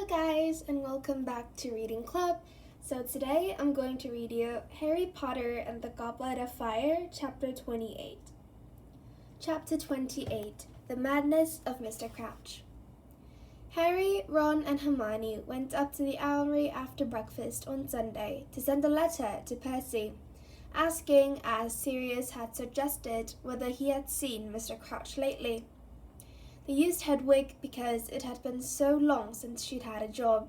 Hello guys, and welcome back to Reading Club. So today I'm going to read you Harry Potter and the Goblet of Fire, Chapter 28. Chapter 28, The Madness of Mr. Crouch. Harry, Ron, and Hermione went up to the Owlery after breakfast on Sunday to send a letter to Percy, asking, as Sirius had suggested, whether he had seen Mr. Crouch lately. They used Hedwig because it had been so long since she'd had a job.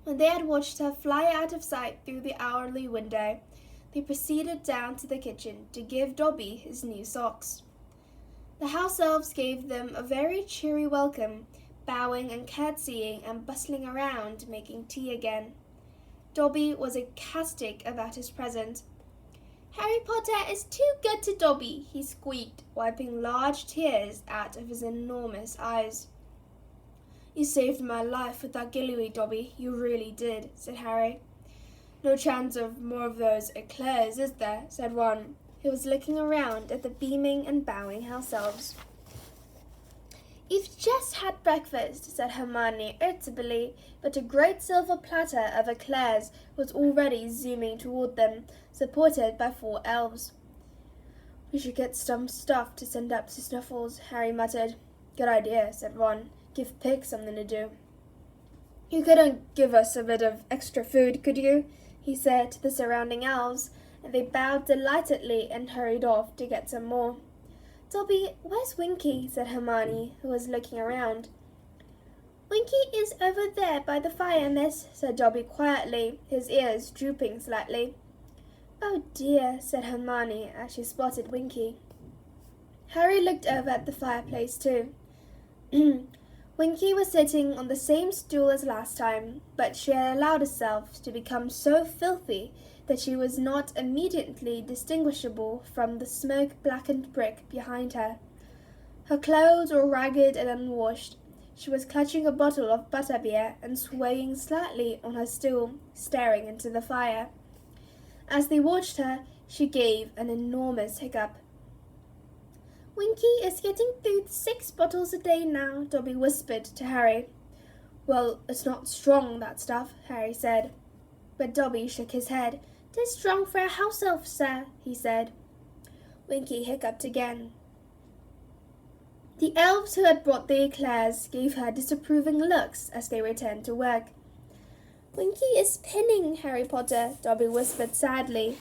When they had watched her fly out of sight through the Owlery window, they proceeded down to the kitchen to give Dobby his new socks. The house elves gave them a very cheery welcome, bowing and curtsying and bustling around, making tea again. Dobby was ecstatic about his present. "Harry Potter is too good to Dobby," he squeaked, wiping large tears out of his enormous eyes. "You saved my life with that gilly, Dobby, you really did," said Harry. "No chance of more of those eclairs, is there?" said Ron, who was looking around at the beaming and bowing house elves. "You've just had breakfast," said Hermione irritably, but a great silver platter of eclairs was already zooming toward them, supported by 4 elves. "We should get some stuff to send up to Snuffles," Harry muttered. "Good idea," said Ron. "Give Pig something to do." "You couldn't give us a bit of extra food, could you?" he said to the surrounding elves, and they bowed delightedly and hurried off to get some more. "Dobby, where's Winky?" said Hermione, who was looking around. "Winky is over there by the fire, miss," said Dobby quietly, his ears drooping slightly. "Oh dear," said Hermione as she spotted Winky. Harry looked over at the fireplace too. Winky was sitting on the same stool as last time, but she had allowed herself to become so filthy that she was not immediately distinguishable from the smoke-blackened brick behind her. Her clothes were ragged and unwashed. She was clutching a bottle of butterbeer and swaying slightly on her stool, staring into the fire. As they watched her, she gave an enormous hiccup. "Winky is getting through 6 bottles a day now," Dobby whispered to Harry. "Well, it's not strong, that stuff," Harry said. But Dobby shook his head. "'Tis strong for a house elf, sir," he said. Winky hiccuped again. The elves who had brought the eclairs gave her disapproving looks as they returned to work. "Winky is pinning, Harry Potter," Dobby whispered sadly.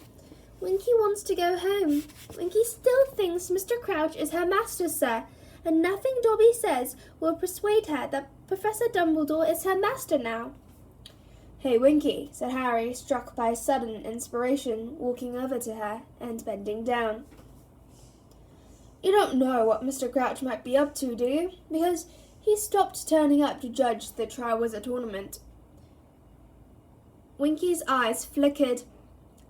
"Winky wants to go home. Winky still thinks Mr. Crouch is her master, sir, and nothing Dobby says will persuade her that Professor Dumbledore is her master now." "Hey, Winky," said Harry, struck by a sudden inspiration, walking over to her and bending down. "You don't know what Mr. Crouch might be up to, do you? Because he stopped turning up to judge the Triwizard Tournament." Winky's eyes flickered.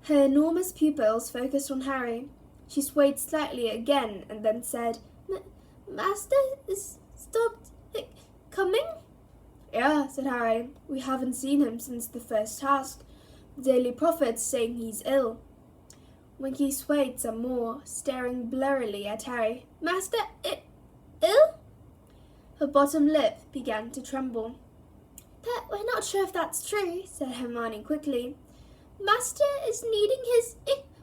Her enormous pupils focused on Harry. She swayed slightly again and then said, Master is stopped coming?" "Yeah," said Harry. "We haven't seen him since the first task. The Daily Prophet's saying he's ill." Winky swayed some more, staring blurrily at Harry. "Master ill?" Her bottom lip began to tremble. "But we're not sure if that's true," said Hermione quickly. "Master is needing his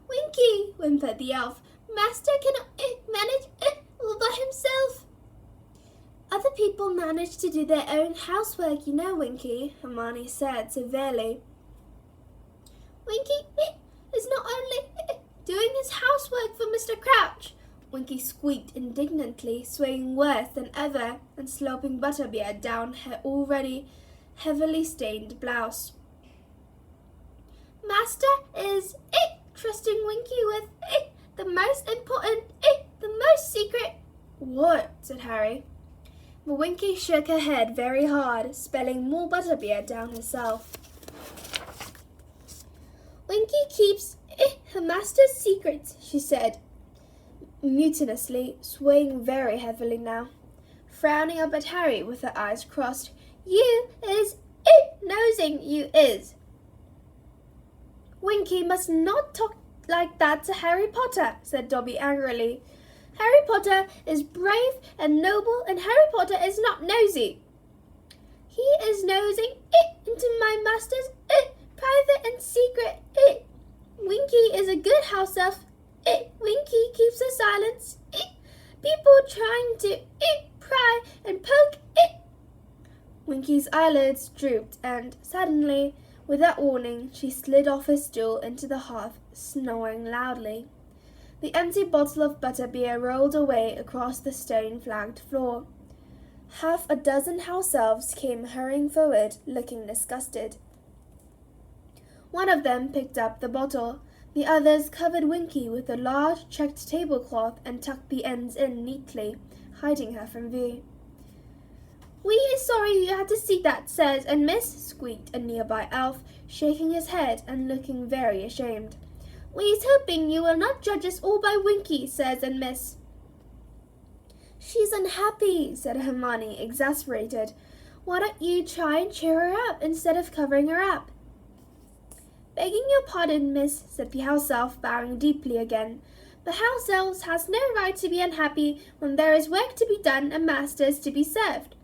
Winky," whimpered the elf. "Master cannot manage all by himself." "Other people manage to do their own housework, you know, Winky," Hermione said severely. "Winky is not only doing his housework for Mr. Crouch," Winky squeaked indignantly, swaying worse than ever and sloping butterbeer down her already heavily stained blouse. "Master is trusting Winky with the most important, the most secret—" "What?" said Harry. But Winky shook her head very hard, spilling more butterbeer down herself. "Winky keeps her master's secrets," she said, mutinously, swaying very heavily now, frowning up at Harry with her eyes crossed. "You is nosing, you is." "Winky must not talk like that to Harry Potter," said Dobby angrily. "Harry Potter is brave and noble, and Harry Potter is not nosy." "He is nosing into my master's private and secret. Winky is a good house elf. Winky keeps her silence. People trying to pry and poke. Winky's eyelids drooped and, suddenly, without warning, she slid off her stool into the hearth, snoring loudly. The empty bottle of butterbeer rolled away across the stone-flagged floor. Half a dozen house elves came hurrying forward, looking disgusted. One of them picked up the bottle. The others covered Winky with a large checked tablecloth and tucked the ends in neatly, hiding her from view. "We are sorry you had to see that, sirs and miss," squeaked a nearby elf, shaking his head and looking very ashamed. "We's hoping you will not judge us all by Winky, sirs and miss." "She's unhappy," said Hermione, exasperated. "Why don't you try and cheer her up instead of covering her up?" "Begging your pardon, miss," said the house elf, bowing deeply again. "The house elves has no right to be unhappy when there is work to be done and masters to be served."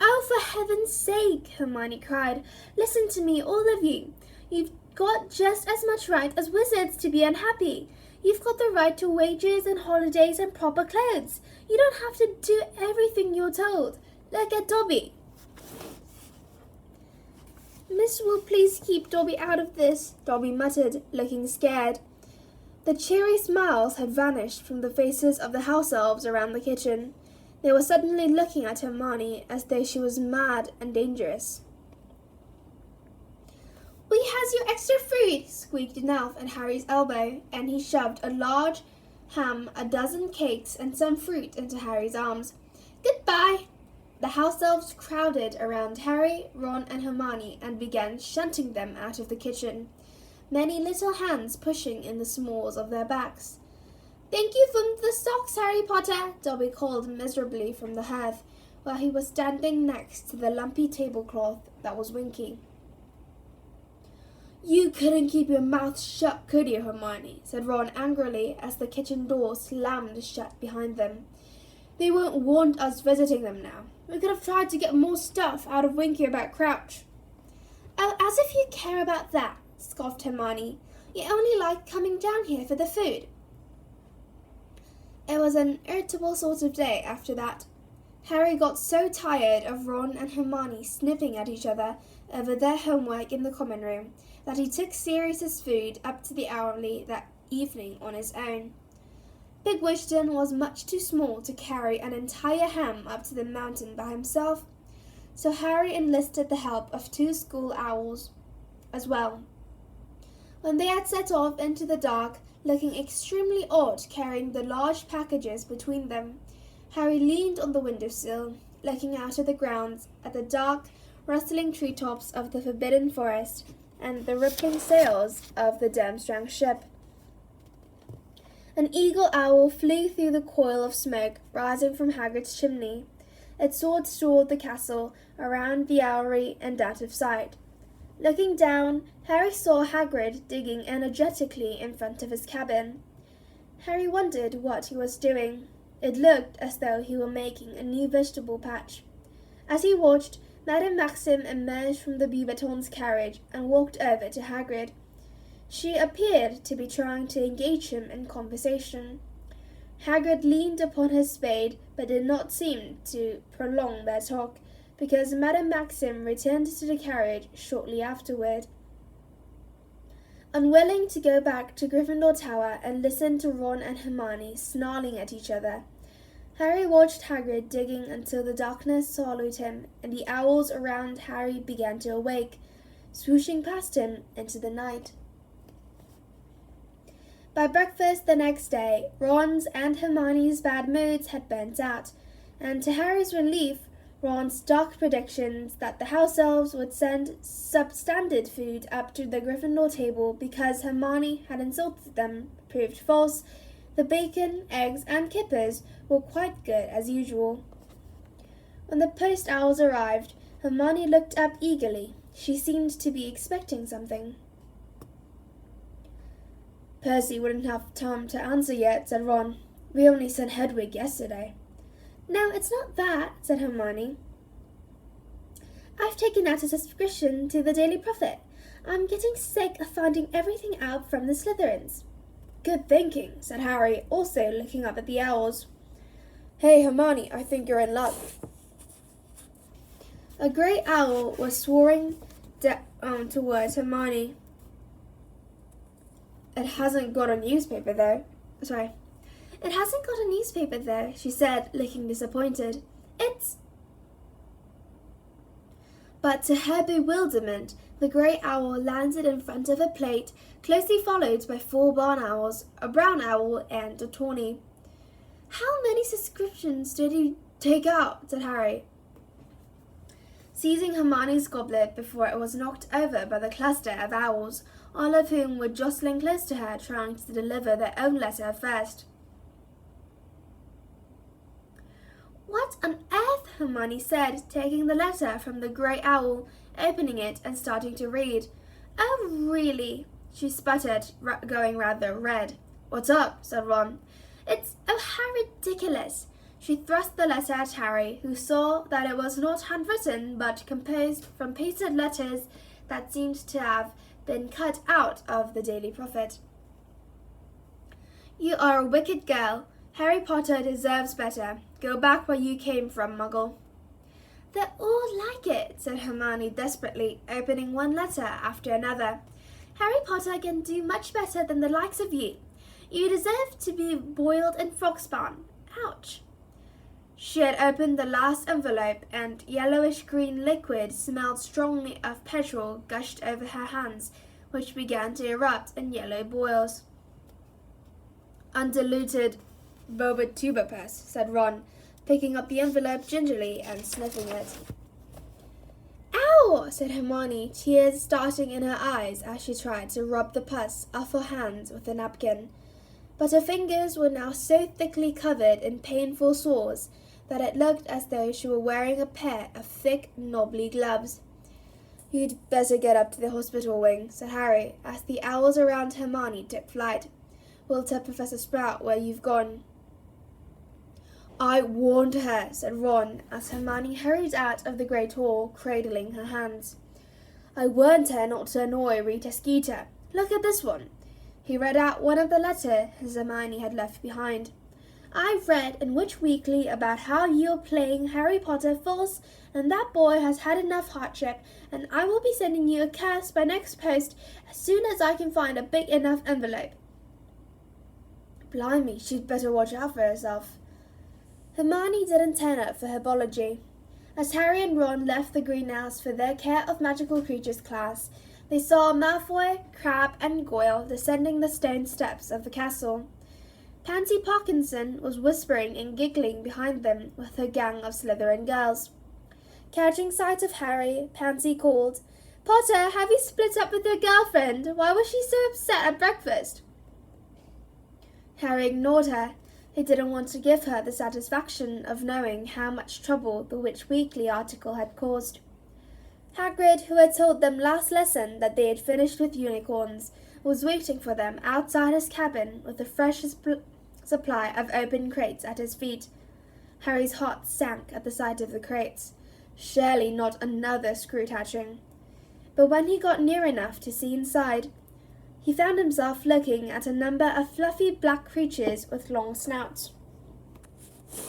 "Oh, for heaven's sake," Hermione cried. "Listen to me, all of you. You've got just as much right as wizards to be unhappy. You've got the right to wages and holidays and proper clothes. You don't have to do everything you're told. Look at Dobby." "Miss will please keep Dobby out of this," Dobby muttered, looking scared. The cheery smiles had vanished from the faces of the house elves around the kitchen. They were suddenly looking at Hermione as though she was mad and dangerous. "We has your extra food," squeaked an elf at Harry's elbow, and he shoved a large ham, a dozen cakes, and some fruit into Harry's arms. "Goodbye." The house elves crowded around Harry, Ron, and Hermione and began shunting them out of the kitchen, many little hands pushing in the smalls of their backs. "Thank you for the socks, Harry Potter," Dobby called miserably from the hearth, where he was standing next to the lumpy tablecloth that was Winky. "You couldn't keep your mouth shut, could you, Hermione?" said Ron angrily as the kitchen door slammed shut behind them. "They won't want us visiting them now. We could have tried to get more stuff out of Winky about Crouch." "Oh, as if you care about that," scoffed Hermione. "You only like coming down here for the food." It was an irritable sort of day after that. Harry got so tired of Ron and Hermione snipping at each other over their homework in the common room that he took Sirius's food up to the Owley that evening on his own. Big Wishton was much too small to carry an entire ham up to the mountain by himself, so Harry enlisted the help of 2 school owls as well. When they had set off into the dark, looking extremely odd carrying the large packages between them, Harry leaned on the windowsill, looking out of the grounds at the dark, rustling treetops of the Forbidden Forest and the rippling sails of the Durmstrang ship. An eagle owl flew through the coil of smoke rising from Hagrid's chimney. It soared toward the castle, around the owlry and out of sight. Looking down, Harry saw Hagrid digging energetically in front of his cabin. Harry wondered what he was doing. It looked as though he were making a new vegetable patch. As he watched, Madame Maxim emerged from the Beauxbatons carriage and walked over to Hagrid. She appeared to be trying to engage him in conversation. Hagrid leaned upon his spade, but did not seem to prolong their talk, because Madame Maxim returned to the carriage shortly afterward. Unwilling to go back to Gryffindor Tower and listen to Ron and Hermione snarling at each other, Harry watched Hagrid digging until the darkness swallowed him and the owls around Harry began to awake, swooshing past him into the night. By breakfast the next day, Ron's and Hermione's bad moods had burnt out, and to Harry's relief, Ron's dark predictions that the house elves would send substandard food up to the Gryffindor table because Hermione had insulted them proved false. The bacon, eggs, and kippers were quite good as usual. When the post owls arrived, Hermione looked up eagerly. She seemed to be expecting something. "Percy wouldn't have time to answer yet," said Ron. "We only sent Hedwig yesterday." "No, it's not that," said Hermione. I've taken out a subscription to the Daily Prophet. I'm getting sick of finding everything out from the Slytherins." "Good thinking," said Harry, also looking up at the owls. "Hey, Hermione, I think you're in luck." A grey owl was soaring down towards Hermione. It hasn't got a newspaper, though," she said, looking disappointed. But to her bewilderment, the grey owl landed in front of a plate, closely followed by 4 barn owls, a brown owl, and a tawny. "How many subscriptions did he take out?" said Harry, seizing Hermione's goblet before it was knocked over by the cluster of owls, all of whom were jostling close to her, trying to deliver their own letter first. "What on earth?" Hermione said, taking the letter from the grey owl, opening it and starting to read. "Oh, really?" she sputtered, going rather red. "What's up?" said Ron. How ridiculous." She thrust the letter at Harry, who saw that it was not handwritten but composed from pasted letters that seemed to have been cut out of the Daily Prophet. "You are a wicked girl. Harry Potter deserves better. Go back where you came from, Muggle." "They're all like it," said Hermione desperately, opening one letter after another. "Harry Potter can do much better than the likes of you. You deserve to be boiled in frog spawn. Ouch." She had opened the last envelope, and yellowish-green liquid smelled strongly of petrol gushed over her hands, which began to erupt in yellow boils. "Undiluted Bobotubapus," said Ron, picking up the envelope gingerly and sniffing it. "Ow!" said Hermione, tears starting in her eyes as she tried to rub the pus off her hands with a napkin. But her fingers were now so thickly covered in painful sores that it looked as though she were wearing a pair of thick, knobbly gloves. "You'd better get up to the hospital wing," said Harry, as the owls around Hermione took flight. "We'll tell Professor Sprout where you've gone." "I warned her," said Ron, as Hermione hurried out of the great hall, cradling her hands. "I warned her not to annoy Rita Skeeter. Look at this one." He read out one of the letters Hermione had left behind. "I've read in Witch Weekly about how you're playing Harry Potter false, and that boy has had enough hardship, and I will be sending you a curse by next post as soon as I can find a big enough envelope." Blimey, she'd better watch out for herself. Hermione didn't turn up for herbology. As Harry and Ron left the greenhouse for their Care of Magical Creatures class, they saw Malfoy, Crabbe, and Goyle descending the stone steps of the castle. Pansy Parkinson was whispering and giggling behind them with her gang of Slytherin girls. Catching sight of Harry, Pansy called, "Potter, have you split up with your girlfriend? Why was she so upset at breakfast?" Harry ignored her. He didn't want to give her the satisfaction of knowing how much trouble the Witch Weekly article had caused. Hagrid, who had told them last lesson that they had finished with unicorns, was waiting for them outside his cabin with the freshest supply of open crates at his feet. Harry's heart sank at the sight of the crates. Surely not another screw hatching. But when he got near enough to see inside, he found himself looking at a number of fluffy black creatures with long snouts.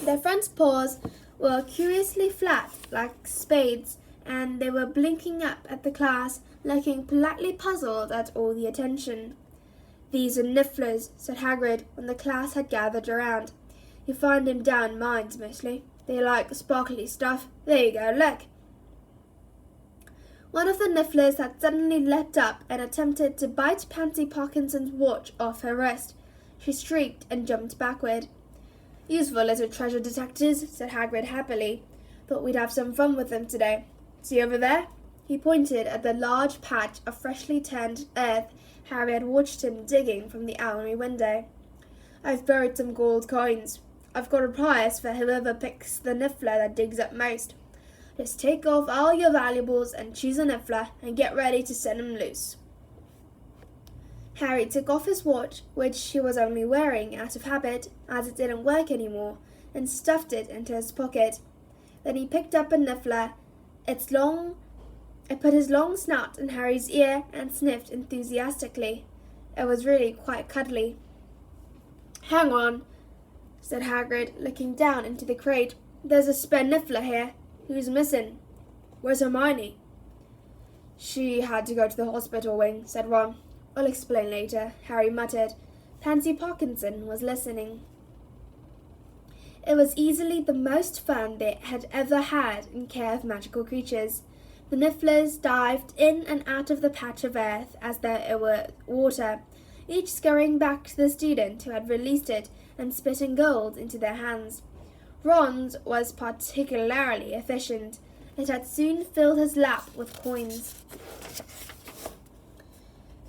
Their front paws were curiously flat, like spades, and they were blinking up at the class, looking politely puzzled at all the attention. "These are nifflers," said Hagrid when the class had gathered around. "You find them down mines mostly. They like sparkly stuff. There you go, look." One of the nifflers had suddenly leapt up and attempted to bite Pansy Parkinson's watch off her wrist. She shrieked and jumped backward. "Useful little treasure detectors," said Hagrid happily. "Thought we'd have some fun with them today. See over there?" He pointed at the large patch of freshly turned earth Harry had watched him digging from the owlery window. "I've buried some gold coins. I've got a prize for whoever picks the niffler that digs up most. Just take off all your valuables and choose a niffler and get ready to send him loose." Harry took off his watch, which he was only wearing out of habit, as it didn't work anymore, and stuffed it into his pocket. Then he picked up a niffler. Its long, It put his long snout in Harry's ear and sniffed enthusiastically. It was really quite cuddly. "Hang on," said Hagrid, looking down into the crate. "There's a spare niffler here. Who's missing? Where's Hermione?" "She had to go to the hospital wing," said Ron. "I'll explain later," Harry muttered. Pansy Parkinson was listening. It was easily the most fun they had ever had in care of magical creatures. The nifflers dived in and out of the patch of earth as though it were water, each scurrying back to the student who had released it and spitting gold into their hands. Ron's was particularly efficient. It had soon filled his lap with coins.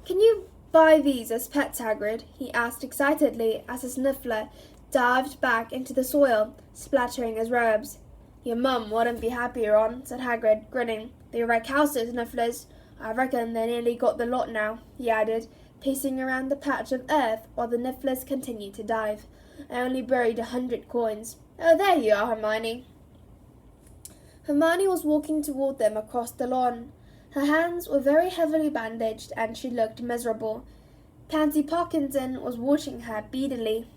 "Can you buy these as pets, Hagrid?" he asked excitedly as his niffler dived back into the soil, splattering his robes. "Your mum wouldn't be happy, Ron," said Hagrid, grinning. "They wreck houses, nifflers. I reckon they nearly got the lot now," he added, pacing around the patch of earth while the nifflers continued to dive. "I only buried 100 coins. Oh, there you are, Hermione." Hermione was walking toward them across the lawn. Her hands were very heavily bandaged and she looked miserable. Pansy Parkinson was watching her beadily.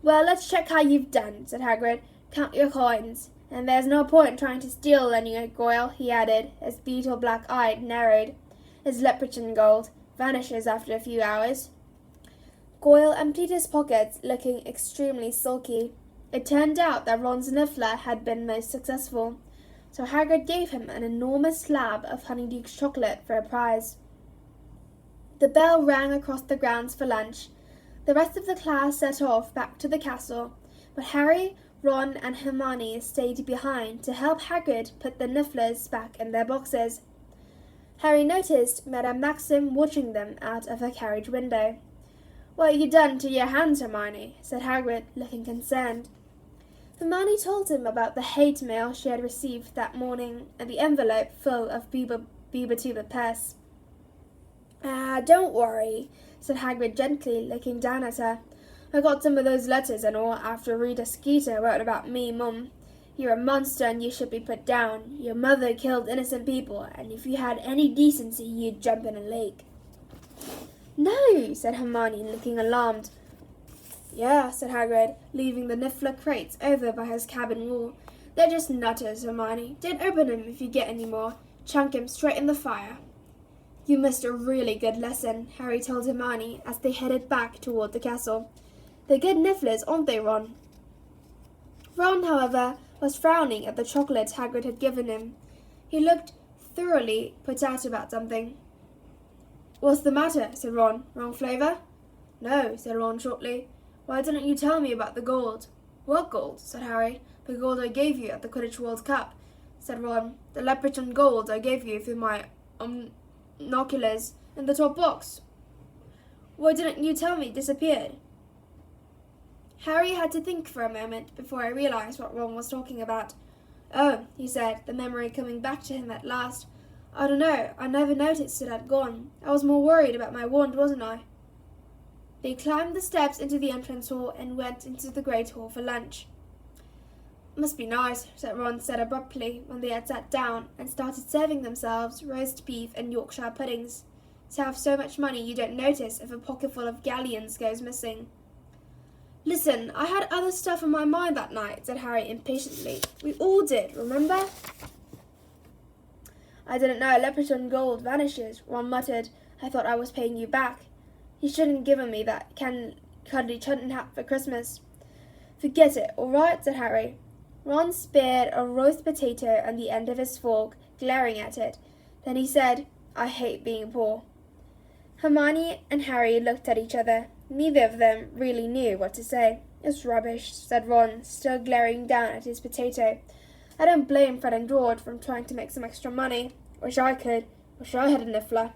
"Well, let's check how you've done," said Hagrid. "Count your coins. And there's no point trying to steal any, Goyle," he added, his beetle black eye narrowed. "His leprechaun gold vanishes after a few hours." Goyle emptied his pockets, looking extremely sulky. It turned out that Ron's niffler had been most successful, so Hagrid gave him an enormous slab of Honeydew chocolate for a prize. The bell rang across the grounds for lunch. The rest of the class set off back to the castle, but Harry, Ron and Hermione stayed behind to help Hagrid put the nifflers back in their boxes. Harry noticed Madame Maxim watching them out of her carriage window. "What have you done to your hands, Hermione?" said Hagrid, looking concerned. Hermione told him about the hate mail she had received that morning and the envelope full of Beaver purse. Don't worry," said Hagrid gently, looking down at her. "I got some of those letters and all after Rita Skeeter wrote about me, Mum. You're a monster and you should be put down. Your mother killed innocent people, and if you had any decency, you'd jump in a lake." "No," said Hermione, looking alarmed. "Yeah," said Hagrid, leaving the niffler crates over by his cabin wall. "They're just nutters, Hermione. Don't open 'em if you get any more. Chunk 'em straight in the fire." "You missed a really good lesson," Harry told Hermione as they headed back toward the castle. "They're good nifflers, aren't they, Ron?" Ron, however, was frowning at the chocolate Hagrid had given him. He looked thoroughly put out about something. "What's the matter?" said Ron. "Wrong flavour?" "No," said Ron shortly. "Why didn't you tell me about the gold?" "What gold?" said Harry. "The gold I gave you at the Quidditch World Cup," said Ron. "The leprechaun gold I gave you for my binoculars in the top box. Why didn't you tell me it disappeared?" Harry had to think for a moment before he realized what Ron was talking about. "Oh," he said, the memory coming back to him at last. "I don't know. I never noticed it had gone. I was more worried about my wand, wasn't I?" They climbed the steps into the entrance hall and went into the great hall for lunch. "Must be nice," Ron said abruptly when they had sat down and started serving themselves roast beef and Yorkshire puddings. "To have so much money you don't notice if a pocketful of galleons goes missing." "Listen, I had other stuff on my mind that night," said Harry impatiently. "We all did, remember?" "I didn't know leprechaun gold vanishes," Ron muttered. "I thought I was paying you back. You shouldn't have given me that cuddly chuntin hat for Christmas." "Forget it, all right?" said Harry. Ron speared a roast potato on the end of his fork, glaring at it. Then he said, "I hate being poor." Hermione and Harry looked at each other. Neither of them really knew what to say. "It's rubbish," said Ron, still glaring down at his potato. "I don't blame Fred and George for trying to make some extra money. Wish I could. Wish I had a niffler."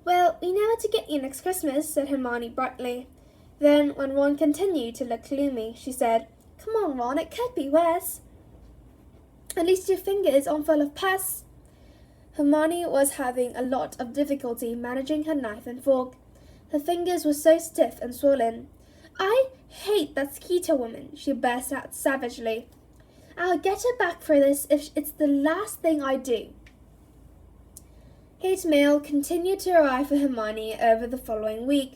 "Well, we know what to get you next Christmas," said Hermione brightly. Then, when Ron continued to look gloomy, she said, "Come on, Ron, it could be worse. At least your fingers aren't full of pus." Hermione was having a lot of difficulty managing her knife and fork. Her fingers were so stiff and swollen. "I hate that Skeeter woman," she burst out savagely. "I'll get her back for this if it's the last thing I do." Hate mail continued to arrive for Hermione over the following week,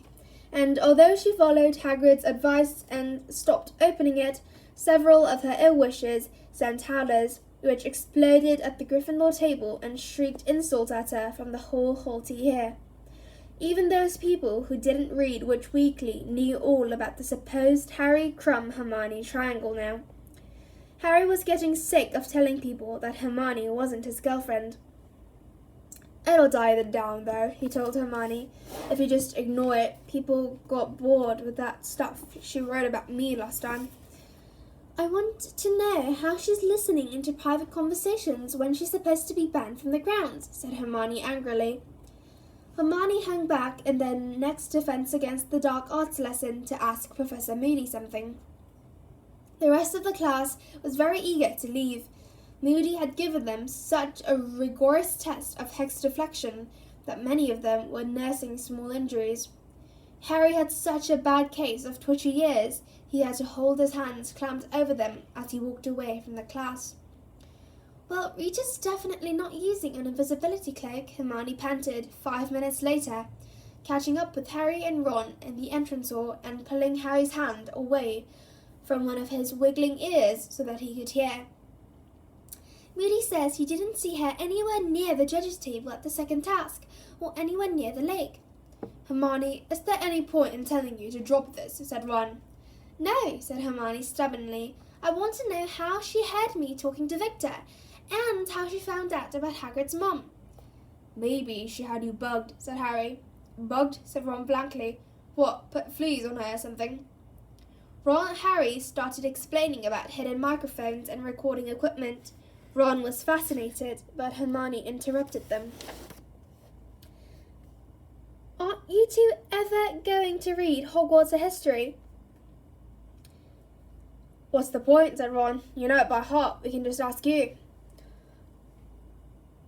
and although she followed Hagrid's advice and stopped opening it, several of her ill wishers sent howlers, which exploded at the Gryffindor table and shrieked insults at her from the whole haughty ear. Even those people who didn't read Witch Weekly knew all about the supposed Harry, Crumb, Hermione triangle now. Harry was getting sick of telling people that Hermione wasn't his girlfriend. "It'll die down, though," he told Hermione. "If you just ignore it, people got bored with that stuff she wrote about me last time." "I want to know how she's listening into private conversations when she's supposed to be banned from the grounds," said Hermione angrily. Hermione hung back in their next defense against the dark arts lesson to ask Professor Moody something. The rest of the class was very eager to leave. Moody had given them such a rigorous test of hex deflection that many of them were nursing small injuries. Harry had such a bad case of twitchy ears, he had to hold his hands clamped over them as he walked away from the class. "Well, Rita's definitely not using an invisibility cloak," Hermione panted 5 minutes later, catching up with Harry and Ron in the entrance hall and pulling Harry's hand away from one of his wiggling ears so that he could hear. "Moody says he didn't see her anywhere near the judges' table at the second task, or anywhere near the lake." "Hermione, is there any point in telling you to drop this?" said Ron. "No," said Hermione stubbornly. "I want to know how she heard me talking to Victor, and how she found out about Hagrid's mom." "Maybe she had you bugged," said Harry. "Bugged?" said Ron blankly. "What, put fleas on her or something?" Ron and Harry started explaining about hidden microphones and recording equipment. Ron was fascinated, but Hermione interrupted them. "Aren't you two ever going to read Hogwarts history?" "What's the point?" said Ron. "You know it by heart. We can just ask you."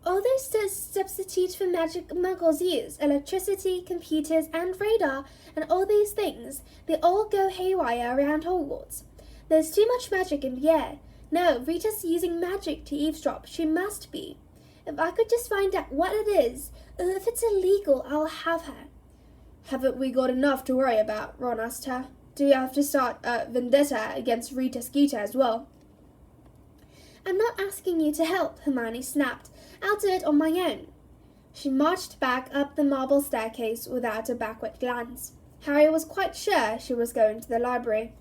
"All those substitutes for magic muggles use, electricity, computers, and radar, and all these things, they all go haywire around Hogwarts. There's too much magic in the air. No, Rita's using magic to eavesdrop. She must be. If I could just find out what it is, or if it's illegal, I'll have her." "Haven't we got enough to worry about?" Ron asked her. "Do you have to start a vendetta against Rita Skeeter as well?" "I'm not asking you to help," Hermione snapped. "I'll do it on my own." She marched back up the marble staircase without a backward glance. Harry was quite sure she was going to the library.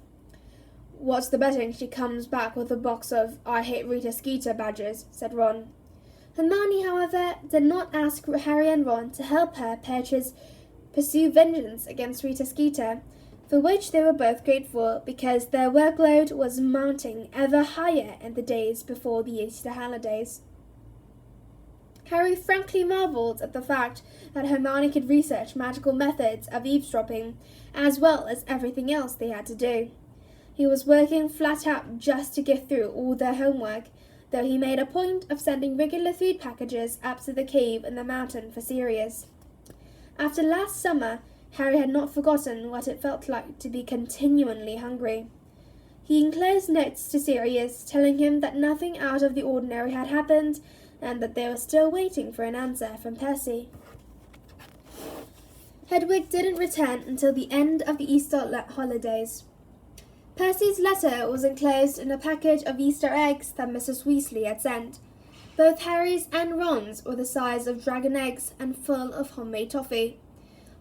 "What's the betting she comes back with a box of I Hate Rita Skeeter badges?" said Ron. Hermione, however, did not ask Harry and Ron to help her pursue vengeance against Rita Skeeter, for which they were both grateful because their workload was mounting ever higher in the days before the Easter holidays. Harry frankly marvelled at the fact that Hermione could research magical methods of eavesdropping, as well as everything else they had to do. He was working flat out just to get through all their homework, though he made a point of sending regular food packages up to the cave in the mountain for Sirius. After last summer, Harry had not forgotten what it felt like to be continually hungry. He enclosed notes to Sirius telling him that nothing out of the ordinary had happened and that they were still waiting for an answer from Percy. Hedwig didn't return until the end of the Easter holidays. Percy's letter was enclosed in a package of Easter eggs that Mrs. Weasley had sent. Both Harry's and Ron's were the size of dragon eggs and full of homemade toffee.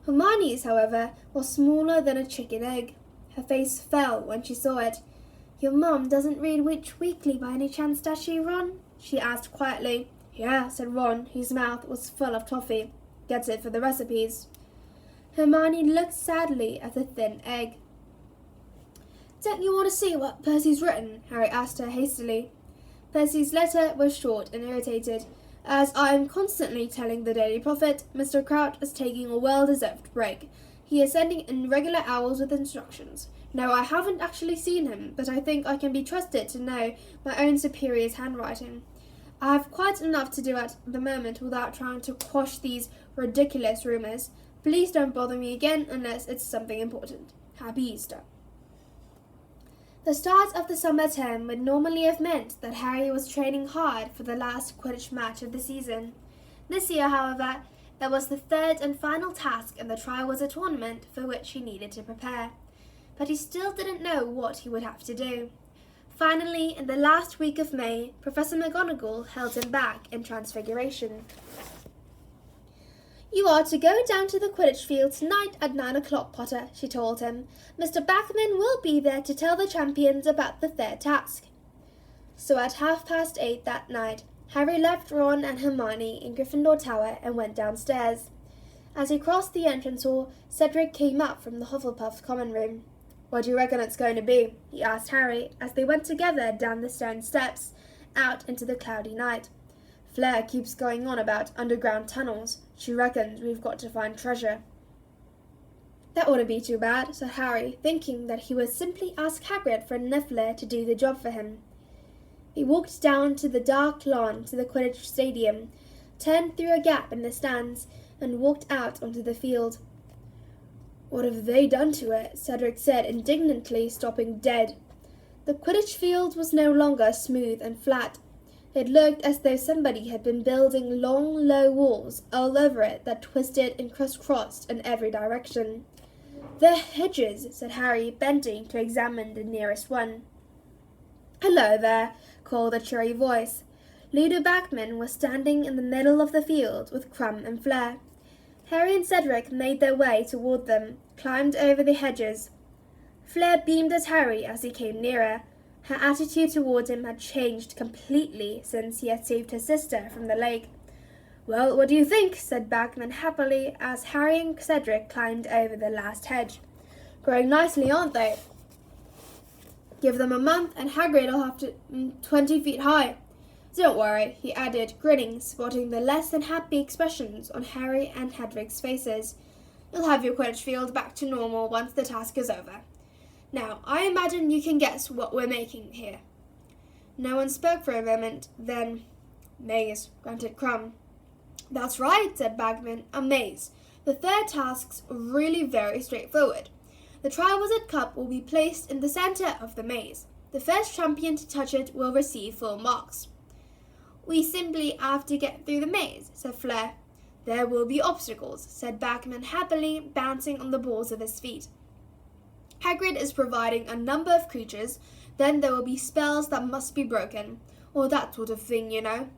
Hermione's, however, was smaller than a chicken egg. Her face fell when she saw it. "Your mum doesn't read Witch Weekly by any chance, does she, Ron?" she asked quietly. "Yeah," said Ron, whose mouth was full of toffee. "Gets it for the recipes." Hermione looked sadly at the thin egg. "Don't you want to see what Percy's written?" Harry asked her hastily. Percy's letter was short and irritated. "As I am constantly telling the Daily Prophet, Mr. Crouch is taking a well-deserved break. He is sending in regular hours with instructions. No, I haven't actually seen him, but I think I can be trusted to know my own superior's handwriting. I have quite enough to do at the moment without trying to quash these ridiculous rumours. Please don't bother me again unless it's something important. Happy Easter." The start of the summer term would normally have meant that Harry was training hard for the last Quidditch match of the season. This year, however, it was the third and final task, and the trial was a tournament for which he needed to prepare. But he still didn't know what he would have to do. Finally, in the last week of May, Professor McGonagall held him back in Transfiguration. "You are to go down to the Quidditch field tonight at 9 o'clock, Potter," she told him. "Mr. Bagman will be there to tell the champions about the third task." So at 8:30 that night, Harry left Ron and Hermione in Gryffindor Tower and went downstairs. As he crossed the entrance hall, Cedric came up from the Hufflepuff common room. "What do you reckon it's going to be?" he asked Harry as they went together down the stone steps, out into the cloudy night. "Fleur keeps going on about underground tunnels. She reckons we've got to find treasure." "That wouldn't be too bad," said Harry, thinking that he would simply ask Hagrid for a Niffler to do the job for him. He walked down to the dark lawn to the Quidditch stadium, turned through a gap in the stands, and walked out onto the field. "What have they done to it?" Cedric said indignantly, stopping dead. The Quidditch field was no longer smooth and flat. It looked as though somebody had been building long, low walls all over it that twisted and crisscrossed in every direction. "They're hedges," said Harry, bending to examine the nearest one. "Hello there," called a cheery voice. Ludo Bagman was standing in the middle of the field with Crumb and Fleur. Harry and Cedric made their way toward them, climbed over the hedges. Fleur beamed at Harry as he came nearer. Her attitude toward him had changed completely since he had saved her sister from the lake. "Well, what do you think?" said Bagman happily as Harry and Cedric climbed over the last hedge. "Growing nicely, aren't they? Give them a month and Hagrid will have to 20 feet high. Don't worry," he added, grinning, spotting the less than happy expressions on Harry and Hedwig's faces. "You'll have your Quidditch field back to normal once the task is over. Now, I imagine you can guess what we're making here." No one spoke for a moment. Then, "Maze," grunted Crumb. "That's right," said Bagman, "a maze. The third task's really very straightforward. The Triwizard Cup will be placed in the centre of the maze. The first champion to touch it will receive full marks." "We simply have to get through the maze," said Fleur. "There will be obstacles," said Bagman happily, bouncing on the balls of his feet. "Hagrid is providing a number of creatures, then there will be spells that must be broken, or that sort of thing, you know.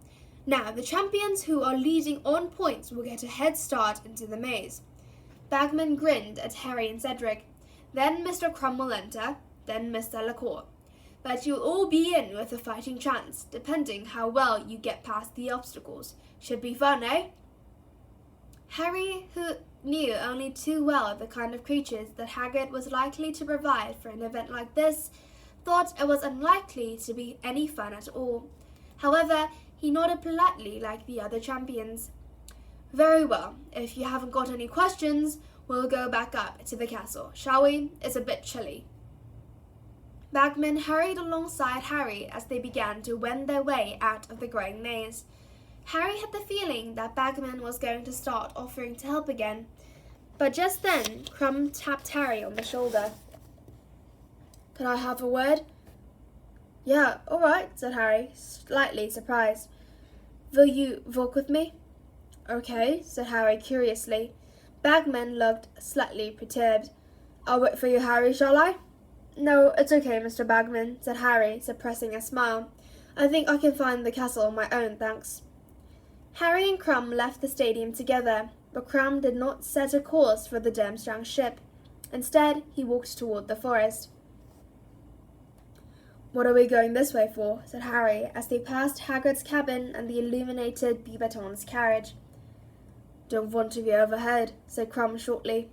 Now, the champions who are leading on points will get a head start into the maze." Bagman grinned at Harry and Cedric. "Then Mr. Crumb will enter, then Mr. Lacour. But you'll all be in with a fighting chance, depending how well you get past the obstacles. Should be fun, eh?" Harry, who knew only too well the kind of creatures that Hagrid was likely to provide for an event like this, thought it was unlikely to be any fun at all. However, he nodded politely like the other champions. "Very well. If you haven't got any questions, we'll go back up to the castle, shall we? It's a bit chilly." Bagman hurried alongside Harry as they began to wend their way out of the growing maze. Harry had the feeling that Bagman was going to start offering to help again, but just then Crumb tapped Harry on the shoulder. "Can I have a word?" "Yeah, all right," said Harry, slightly surprised. "Will you walk with me?" "Okay," said Harry curiously. Bagman looked slightly perturbed. "I'll wait for you, Harry, shall I?" "No, it's okay, Mr. Bagman," said Harry, suppressing a smile. "I think I can find the castle on my own, thanks." Harry and Crumb left the stadium together, but Crumb did not set a course for the Durmstrang ship. Instead, he walked toward the forest. "What are we going this way for?" said Harry, as they passed Hagrid's cabin and the illuminated Beauxbatons carriage. "Don't want to be overheard," said Crumb shortly.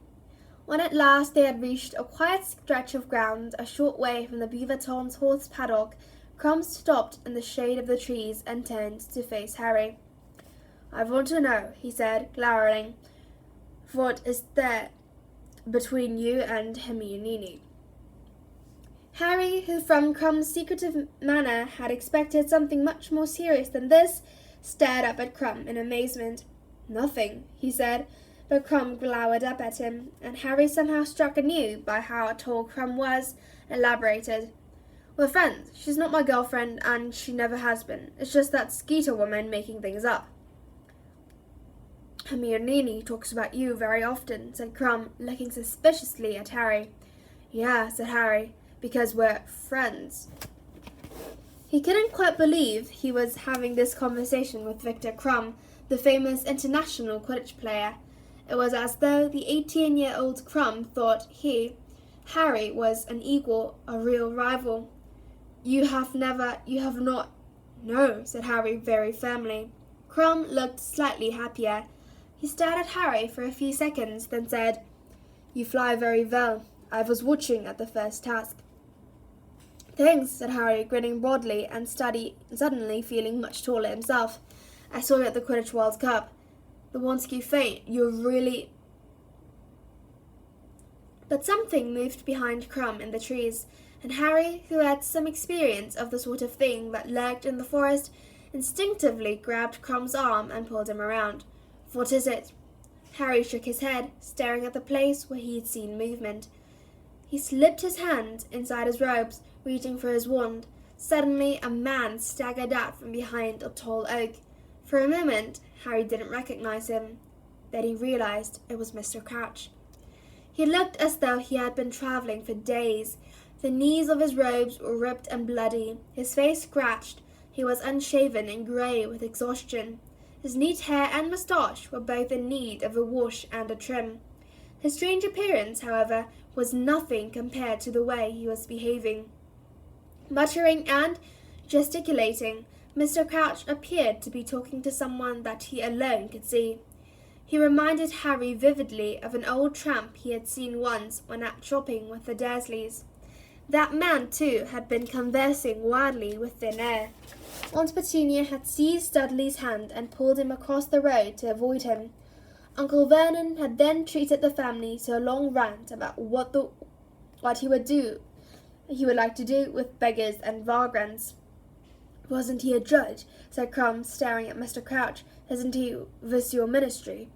When at last they had reached a quiet stretch of ground a short way from the Beauxbatons' horse paddock, Crumb stopped in the shade of the trees and turned to face Harry. "I want to know," he said, glowering, "what is there between you and Hermione?" Harry, who from Crumb's secretive manner had expected something much more serious than this, stared up at Crumb in amazement. "Nothing," he said, but Crumb glowered up at him, and Harry, somehow struck anew by how tall Crumb was, elaborated. "We're friends. She's not my girlfriend, and she never has been. It's just that Skeeter woman making things up." Hermione talks about you very often, said Crumb, looking suspiciously at Harry. Yeah, said Harry, because we're friends. He couldn't quite believe he was having this conversation with Victor Crumb, the famous international Quidditch player. It was as though the 18-year-old Crumb thought he, Harry, was an equal, a real rival. You have not. No, said Harry very firmly. Crumb looked slightly happier. He stared at Harry for a few seconds, then said, You fly very well. I was watching at the first task. Thanks, said Harry, grinning broadly and suddenly feeling much taller himself. I saw you at the Quidditch World Cup. The once you faint, you're really... But something moved behind Crumb in the trees, and Harry, who had some experience of the sort of thing that lurked in the forest, instinctively grabbed Crumb's arm and pulled him around. What is it? Harry shook his head, staring at the place where he had seen movement. He slipped his hand inside his robes, reaching for his wand. Suddenly, a man staggered out from behind a tall oak. For a moment, Harry didn't recognize him. Then he realized it was Mr. Crouch. He looked as though he had been traveling for days. The knees of his robes were ripped and bloody, his face scratched. He was unshaven and grey with exhaustion. His neat hair and moustache were both in need of a wash and a trim. His strange appearance, however, was nothing compared to the way he was behaving. Muttering and gesticulating, Mr. Crouch appeared to be talking to someone that he alone could see. He reminded Harry vividly of an old tramp he had seen once when out shopping with the Dursleys. That man, too, had been conversing wildly with thin air. Aunt Petunia had seized Dudley's hand and pulled him across the road to avoid him. Uncle Vernon had then treated the family to a long rant about what he would like to do with beggars and vagrants. Wasn't he a judge? Said Crumb, staring at Mr. Crouch. Isn't he with your ministry?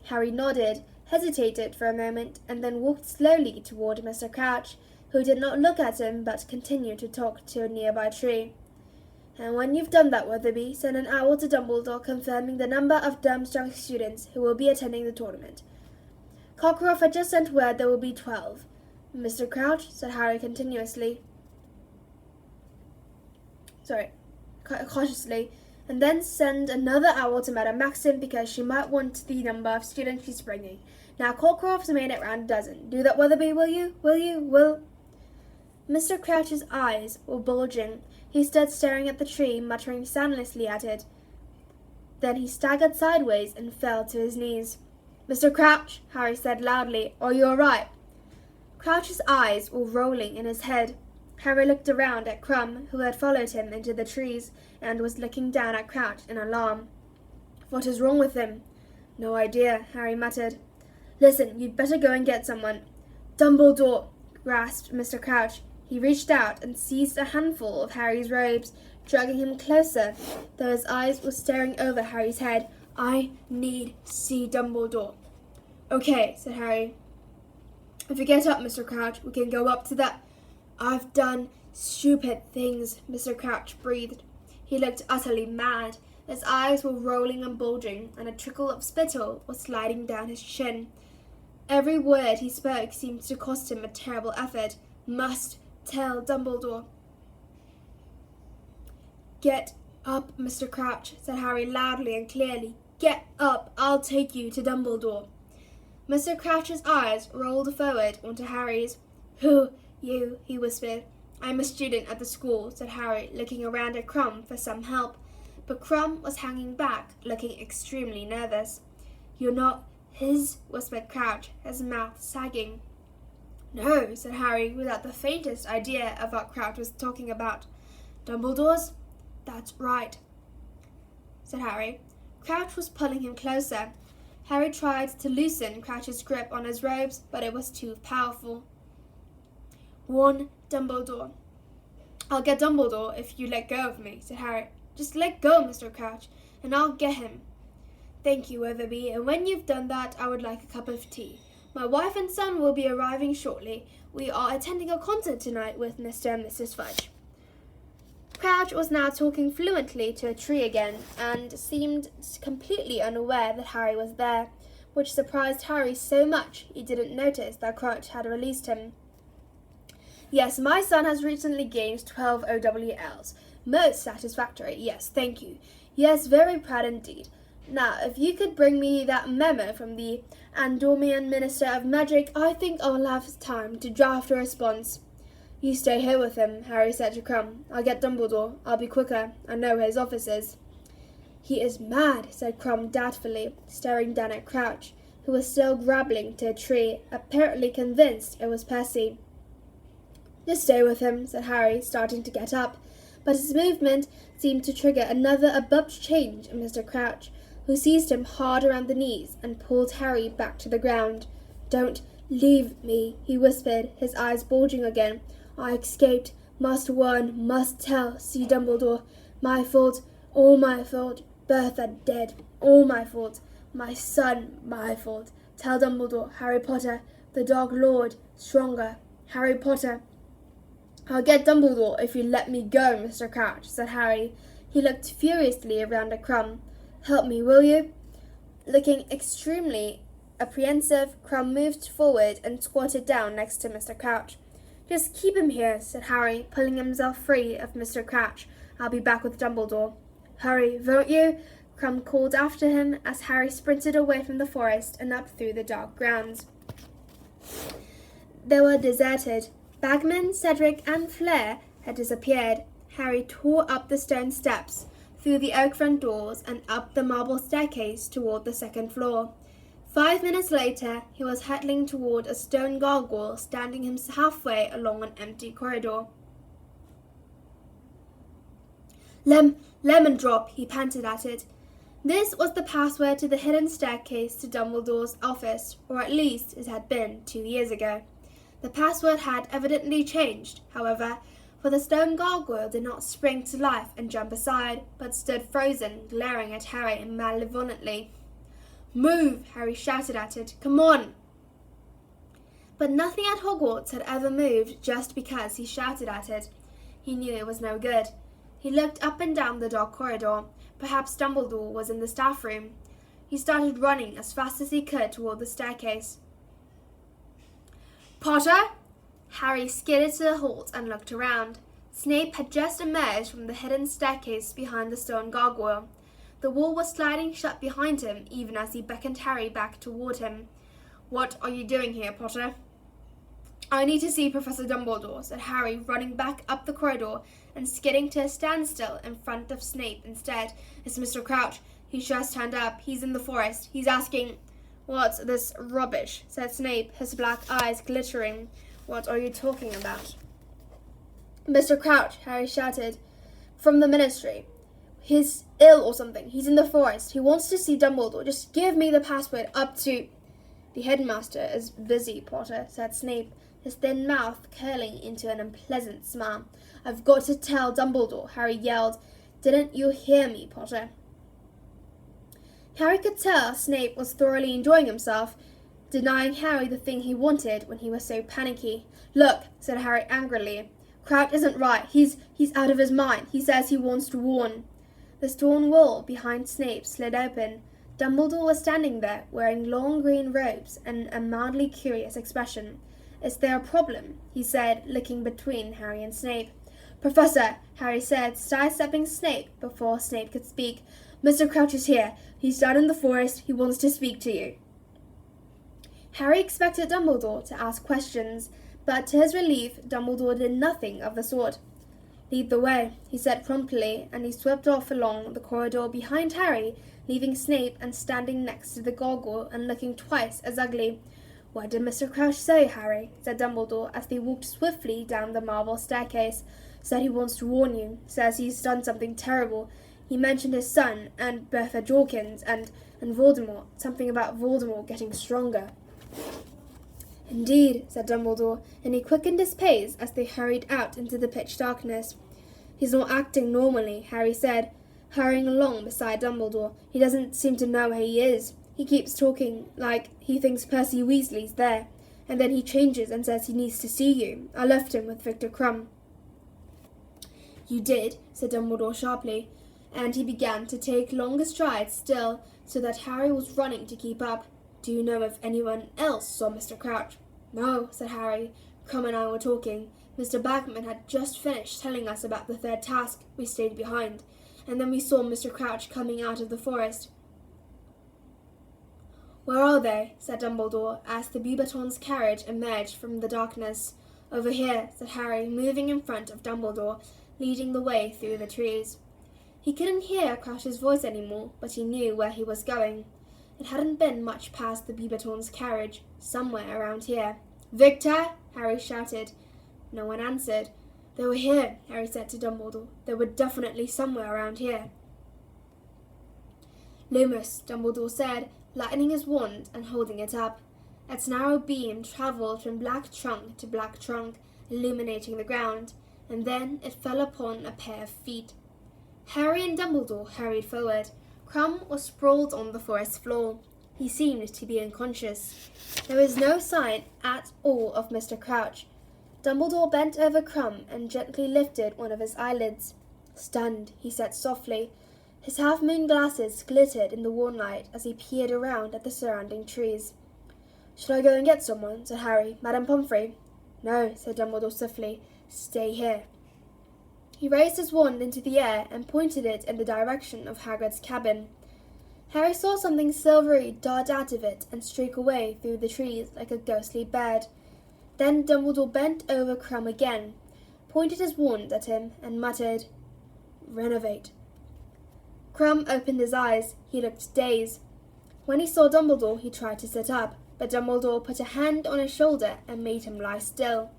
Harry nodded, hesitated for a moment, and then walked slowly toward Mr. Crouch, who did not look at him but continued to talk to a nearby tree. And when you've done that, Weatherby, send an owl to Dumbledore confirming the number of Durmstrang students who will be attending the tournament. Cockcroft had just sent word there will be 12. Mr. Crouch, said Harry cautiously, and then send another owl to Madame Maxim because she might want the number of students she's bringing. Now, Cockcroft's made it round a dozen. Do that, Weatherby, will you? Will? Mr. Crouch's eyes were bulging. He stood staring at the tree, muttering soundlessly at it. Then he staggered sideways and fell to his knees. Mr. Crouch, Harry said loudly, are you all right? Crouch's eyes were rolling in his head. Harry looked around at Crumb, who had followed him into the trees and was looking down at Crouch in alarm. What is wrong with him? No idea, Harry muttered. Listen, you'd better go and get someone. Dumbledore, gasped Mr. Crouch. He reached out and seized a handful of Harry's robes, dragging him closer, though his eyes were staring over Harry's head. I need to see Dumbledore. Okay, said Harry. If you get up, Mr. Crouch, we can go up to that. I've done stupid things, Mr. Crouch breathed. He looked utterly mad. His eyes were rolling and bulging, and a trickle of spittle was sliding down his chin. Every word he spoke seemed to cost him a terrible effort. Must tell Dumbledore. Get up, Mr. Crouch, said Harry loudly and clearly. Get up, I'll take you to Dumbledore. Mr. Crouch's eyes rolled forward onto Harry's. Who, you, he whispered. I'm a student at the school, said Harry, looking around at Crumb for some help. But Crumb was hanging back, looking extremely nervous. You're not his, whispered Crouch, his mouth sagging. No, said Harry, without the faintest idea of what Crouch was talking about. Dumbledore's? That's right, said Harry. Crouch was pulling him closer. Harry tried to loosen Crouch's grip on his robes, but it was too powerful. Warn Dumbledore. I'll get Dumbledore if you let go of me, said Harry. Just let go, Mr. Crouch, and I'll get him. Thank you, Weatherby, and when you've done that, I would like a cup of tea. My wife and son will be arriving shortly. We are attending a concert tonight with Mr. and Mrs. Fudge. Crouch was now talking fluently to a tree again, and seemed completely unaware that Harry was there, which surprised Harry so much he didn't notice that Crouch had released him. Yes, my son has recently gained 12 OWLs. Most satisfactory, yes, thank you. Yes, very proud indeed. Now, if you could bring me that memo from the Andormian Minister of Magic, I think I'll have time to draft a response. You stay here with him, Harry said to Crumb. I'll get Dumbledore. I'll be quicker. I know his offices. He is mad, said Crumb doubtfully, staring down at Crouch, who was still grappling to a tree, apparently convinced it was Percy. Just stay with him, said Harry, starting to get up, but his movement seemed to trigger another abrupt change in Mr. Crouch, who seized him hard around the knees and pulled Harry back to the ground. Don't leave me, he whispered, his eyes bulging again. I escaped. Must warn, must tell. See, Dumbledore. My fault. All my fault. Bertha dead. All my fault. My son. My fault. Tell Dumbledore. Harry Potter. The Dark Lord. Stronger. Harry Potter. I'll get Dumbledore if you let me go, Mr. Crouch, said Harry. He looked furiously around at Crumb. Help me, will you? Looking extremely apprehensive, Crumb moved forward and squatted down next to Mr. Crouch. Just keep him here, said Harry, pulling himself free of Mr. Crouch. I'll be back with Dumbledore. Hurry, won't you? Crumb called after him as Harry sprinted away from the forest and up through the dark grounds. They were deserted. Bagman, Cedric, and Fleur had disappeared. Harry tore up the stone steps, through the oak front doors, and up the marble staircase toward the second floor. 5 minutes later, he was hurtling toward a stone gargoyle standing halfway along an empty corridor. Lemon drop, he panted at it. This was the password to the hidden staircase to Dumbledore's office, or at least it had been 2 years ago. The password had evidently changed, however, for the stone gargoyle did not spring to life and jump aside, but stood frozen, glaring at Harry malevolently. Move! Harry shouted at it. Come on! But nothing at Hogwarts had ever moved just because he shouted at it. He knew it was no good. He looked up and down the dark corridor. Perhaps Dumbledore was in the staff room. He started running as fast as he could toward the staircase. Potter! Harry skidded to a halt and looked around. Snape had just emerged from the hidden staircase behind the stone gargoyle. The wall was sliding shut behind him even as he beckoned Harry back toward him. What are you doing here, Potter? I need to see Professor Dumbledore, said Harry, running back up the corridor and skidding to a standstill in front of Snape instead. It's Mr. Crouch. He's just turned up. He's in the forest. He's asking... What's this rubbish? Said Snape, his black eyes glittering. What are you talking about? Mr. Crouch, Harry shouted. From the Ministry. He's ill or something. He's in the forest. He wants to see Dumbledore. Just give me the password up to... The headmaster is busy, Potter, said Snape, his thin mouth curling into an unpleasant smile. I've got to tell Dumbledore, Harry yelled. Didn't you hear me, Potter? Harry could tell Snape was thoroughly enjoying himself, denying Harry the thing he wanted when he was so panicky. Look, said Harry angrily. Crouch isn't right. He's out of his mind. He says he wants to warn. The stone wall behind Snape slid open. Dumbledore was standing there, wearing long green robes and a mildly curious expression. Is there a problem? He said, looking between Harry and Snape. Professor, Harry said, sidestepping Snape before Snape could speak. Mr. Crouch is here. He's down in the forest. He wants to speak to you. Harry expected Dumbledore to ask questions, but to his relief, Dumbledore did nothing of the sort. Lead the way, he said promptly, and he swept off along the corridor behind Harry, leaving Snape and standing next to the gargoyle and looking twice as ugly. What did Mr. Crouch say, Harry? Said Dumbledore as they walked swiftly down the marble staircase. Said he wants to warn you. Says he's done something terrible. He mentioned his son and Bertha Jorkins and Voldemort. Something about Voldemort getting stronger. Indeed, said Dumbledore, and he quickened his pace as they hurried out into the pitch darkness. He's not acting normally, Harry said, hurrying along beside Dumbledore. He doesn't seem to know who he is. He keeps talking like he thinks Percy Weasley's there, and then he changes and says he needs to see you. I left him with Victor Crumb. "You did?" said Dumbledore sharply, and he began to take longer strides still, so that Harry was running to keep up. "Do you know if anyone else saw Mr. Crouch?" "No," said Harry. "Crumb and I were talking. Mr. Bagman had just finished telling us about the third task. We stayed behind, and then we saw Mr. Crouch coming out of the forest." "Where are they?" said Dumbledore, as the Beauxbatons' carriage emerged from the darkness. "Over here," said Harry, moving in front of Dumbledore, leading the way through the trees. He couldn't hear Crouch's voice anymore, but he knew where he was going. It hadn't been much past the Beauxbatons' carriage, somewhere around here. "Victor!" Harry shouted. No one answered. "They were here," Harry said to Dumbledore. "They were definitely somewhere around here." "Loomis," Dumbledore said, lightening his wand and holding it up. Its narrow beam travelled from black trunk to black trunk, illuminating the ground, and then it fell upon a pair of feet. Harry and Dumbledore hurried forward. Crumb was sprawled on the forest floor. He seemed to be unconscious. There was no sign at all of Mr. Crouch. Dumbledore bent over Crumb and gently lifted one of his eyelids. "Stunned," he said softly. His half-moon glasses glittered in the warm-light as he peered around at the surrounding trees. "Should I go and get someone?" said Harry. "Madame Pomfrey?" "No," said Dumbledore swiftly. "Stay here." He raised his wand into the air and pointed it in the direction of Hagrid's cabin. Harry saw something silvery dart out of it and streak away through the trees like a ghostly bird. Then Dumbledore bent over Crumb again, pointed his wand at him, and muttered, "Renovate." Crumb opened his eyes. He looked dazed. When he saw Dumbledore, he tried to sit up, but Dumbledore put a hand on his shoulder and made him lie still.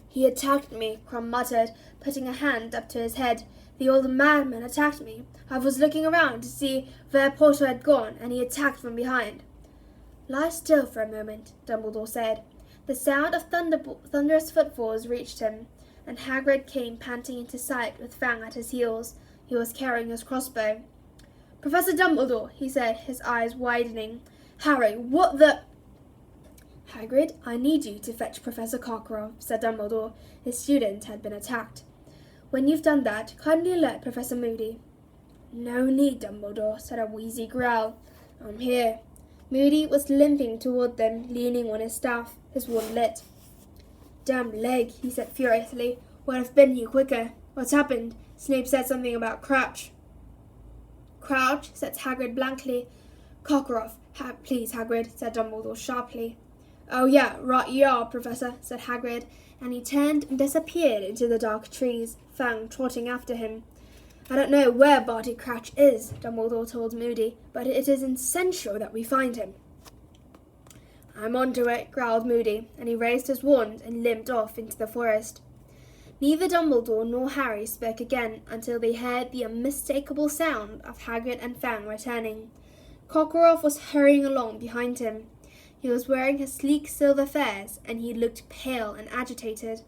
"He attacked me," Crumb muttered, putting a hand up to his head. "The old madman attacked me. I was looking around to see where Potter had gone, and he attacked from behind." "Lie still for a moment," Dumbledore said. The sound of thunderous footfalls reached him, and Hagrid came panting into sight with Fang at his heels. He was carrying his crossbow. "Professor Dumbledore," he said, his eyes widening. "Harry, what the—" "Hagrid, I need you to fetch Professor Karkaroff," said Dumbledore. "His student had been attacked. When you've done that, kindly alert Professor Moody." "No need, Dumbledore," said a wheezy growl. "I'm here." Moody was limping toward them, leaning on his staff, his wand lit. "Damn leg," he said furiously. "Would have been here quicker. What's happened? Snape said something about Crouch." "Crouch?" said Hagrid blankly. "Karkaroff, please, Hagrid," said Dumbledore sharply. "Oh yeah, right you are, Professor," said Hagrid, and he turned and disappeared into the dark trees, Fang trotting after him. "I don't know where Barty Crouch is," Dumbledore told Moody, "but it is essential that we find him." "I'm on to it," growled Moody, and he raised his wand and limped off into the forest. Neither Dumbledore nor Harry spoke again until they heard the unmistakable sound of Hagrid and Fang returning. Karkaroff was hurrying along behind him. He was wearing his sleek silver furs, and he looked pale and agitated.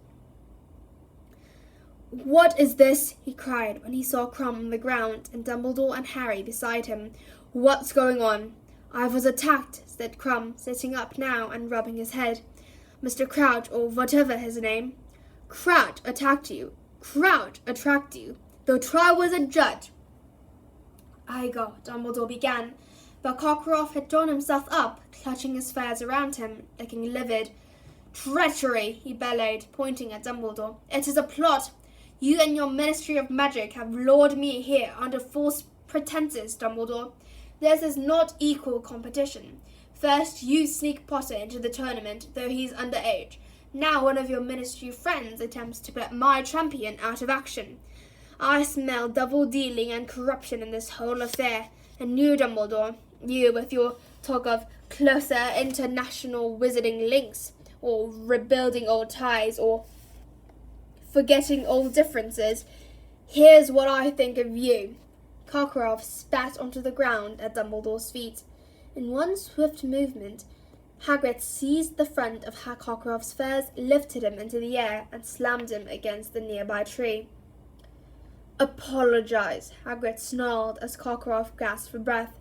"What is this?" he cried when he saw Crumb on the ground and Dumbledore and Harry beside him. "What's going on?" "I was attacked," said Crumb, sitting up now and rubbing his head. "Mr. Crouch, or whatever his name." "Crouch attacked you? Crouch attacked you? The Triwizard Judge!" Dumbledore began, but Karkaroff had drawn himself up, clutching his furs around him, looking livid. "Treachery!" he bellowed, pointing at Dumbledore. "It is a plot! You and your Ministry of Magic have lured me here under false pretenses, Dumbledore. This is not equal competition. First, you sneak Potter into the tournament, though he's underage. Now one of your Ministry friends attempts to put my champion out of action. I smell double-dealing and corruption in this whole affair. And you, Dumbledore, you with your talk of closer international wizarding links, or rebuilding old ties, or forgetting old differences. Here's what I think of you." Karkaroff spat onto the ground at Dumbledore's feet. In one swift movement, Hagrid seized the front of Karkaroff's furs, lifted him into the air, and slammed him against the nearby tree. "Apologize," Hagrid snarled as Karkaroff gasped for breath.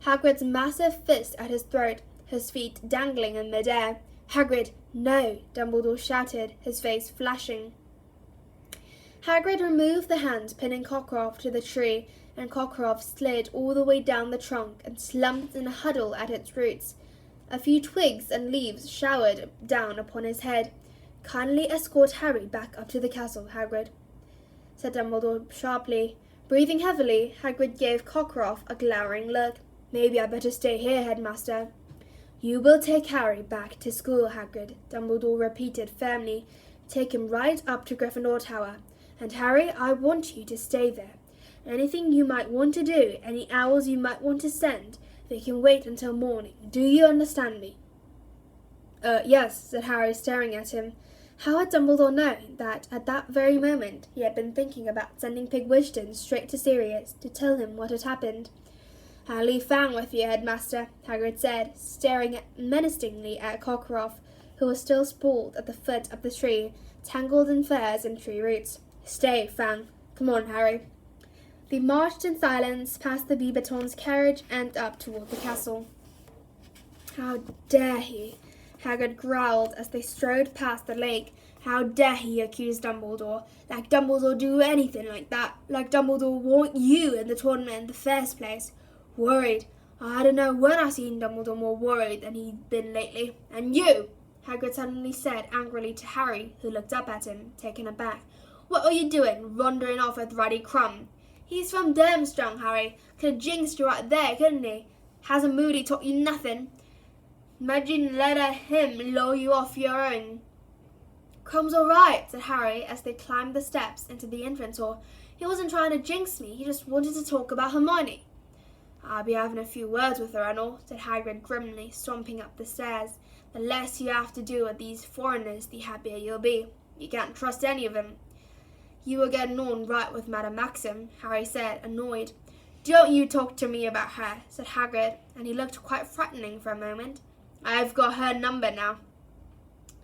Hagrid's massive fist at his throat, his feet dangling in midair. "Hagrid, no!" Dumbledore shouted, his face flashing. Hagrid removed the hand pinning Cockcroft to the tree, and Cockcroft slid all the way down the trunk and slumped in a huddle at its roots. A few twigs and leaves showered down upon his head. "Kindly escort Harry back up to the castle, Hagrid," said Dumbledore sharply. Breathing heavily, Hagrid gave Cockcroft a glowering look. "Maybe I'd better stay here, Headmaster." "You will take Harry back to school, Hagrid," Dumbledore repeated firmly. "Take him right up to Gryffindor Tower. And Harry, I want you to stay there. Anything you might want to do, any owls you might want to send, they can wait until morning. Do you understand me?" Yes," said Harry, staring at him. How had Dumbledore known that at that very moment he had been thinking about sending Pigwidgeon straight to Sirius to tell him what had happened? "I'll leave Fang with you, Headmaster," Hagrid said, staring menacingly at Cockcroft, who was still sprawled at the foot of the tree, tangled in furs and tree roots. "Stay, Fang. Come on, Harry." They marched in silence past the Beauxbatons' carriage and up toward the castle. "How dare he?" Hagrid growled as they strode past the lake. "How dare he accuse Dumbledore? Like Dumbledore do anything like that? Like Dumbledore want you in the tournament in the first place? Worried? I don't know when I've seen Dumbledore more worried than he's been lately. And you," Hagrid suddenly said angrily to Harry, who looked up at him, taken aback. "What are you doing, wandering off with Ruddy Crumb? He's from Durmstrang, Harry. Could have jinxed you right there, couldn't he? Hasn't Moody taught you nothing? Imagine letting him lull you off your own." "Crumb's all right," said Harry as they climbed the steps into the entrance hall. "He wasn't trying to jinx me. He just wanted to talk about Hermione." "I'll be having a few words with her and all," said Hagrid grimly, stomping up the stairs. "The less you have to do with these foreigners, the happier you'll be. You can't trust any of them." "You were getting on right with Madame Maxim," Harry said, annoyed. "Don't you talk to me about her," said Hagrid, and he looked quite frightening for a moment. "I've got her number now.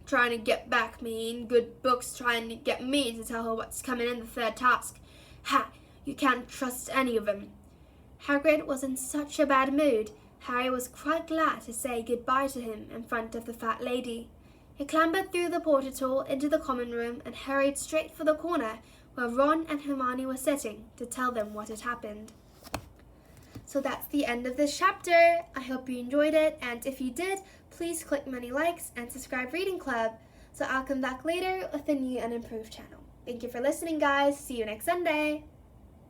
Trying to get back me in good books, trying to get me to tell her what's coming in the third task. Ha! You can't trust any of them." Hagrid was in such a bad mood, Harry was quite glad to say goodbye to him in front of the fat lady. He clambered through the portal into the common room and hurried straight for the corner where Ron and Hermione were sitting to tell them what had happened. So that's the end of this chapter. I hope you enjoyed it, and if you did, please click many likes and subscribe Reading Club. So I'll come back later with a new and improved channel. Thank you for listening, guys. See you next Sunday.